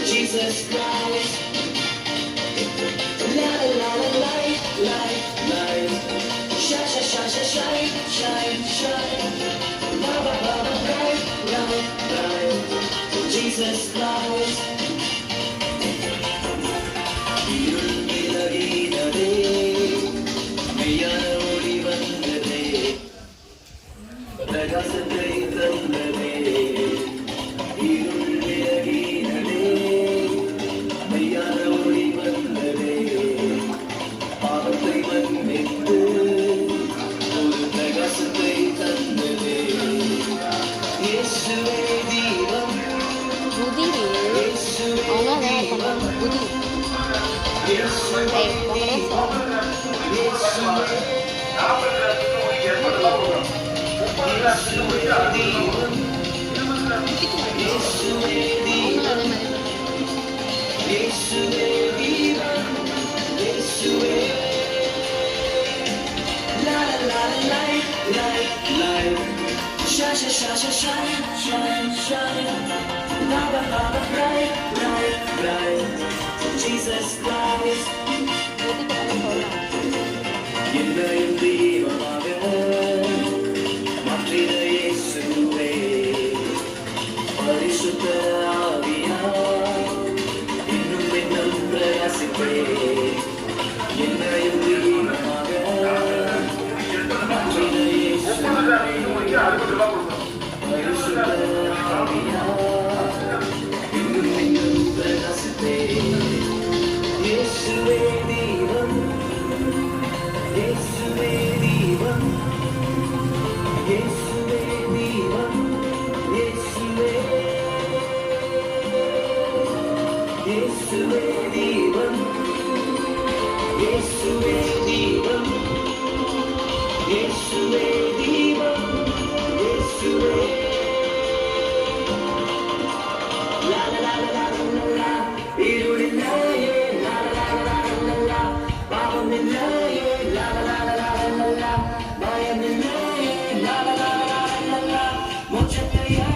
Jesus Christ. La la la la light, light, light. Shine, shine, shine, shine, shine, shine. La la la la bright, bright, bright. Jesus Christ. இருள் விலகினதே, மெய்யான ஒளி வந்ததே, பிரகாசத்தை தந்ததே. இருள் விலகினதே, மெய்யான ஒளி வந்ததே, பாவத்தை மன்னித்து ஒரு பிரகாசத்தை தந்ததே. இயேசுவே தீபம், இயேசுவே தீபம், இயேசுவே தீபம், இயேசுவே shine, shine, shine, shine, shine, shine. Lava, lava, bright, bright, bright. Jesus Christ. என்னையும் தீபமாக மாற்றின இயேசுவே, பரிசுத்த ஆவியாய் இன்னும் இன்னும் பிரகாசிப்பே. என்னையும் தீபமாக மாற்றின இயேசுவே, பரிசுத்த ஆவியாய் இன்னும் இன்னும் பிரகாசிப்பே. இயேசுவே தீபம், இயேசுவே தீபம், இயேசுவே தீபம், இயேசுவே, இயேசுவே தீபம், இயேசுவே தீபம், இயேசுவே தீபம், இயேசுவே. லா லா லா லா லா லா, இருளினாயே லா லா லா லா லா, பாவமில்லையே லா லா லா லா லா, பயமில்லையே லா லா லா லா லா, மோட்சத்தையே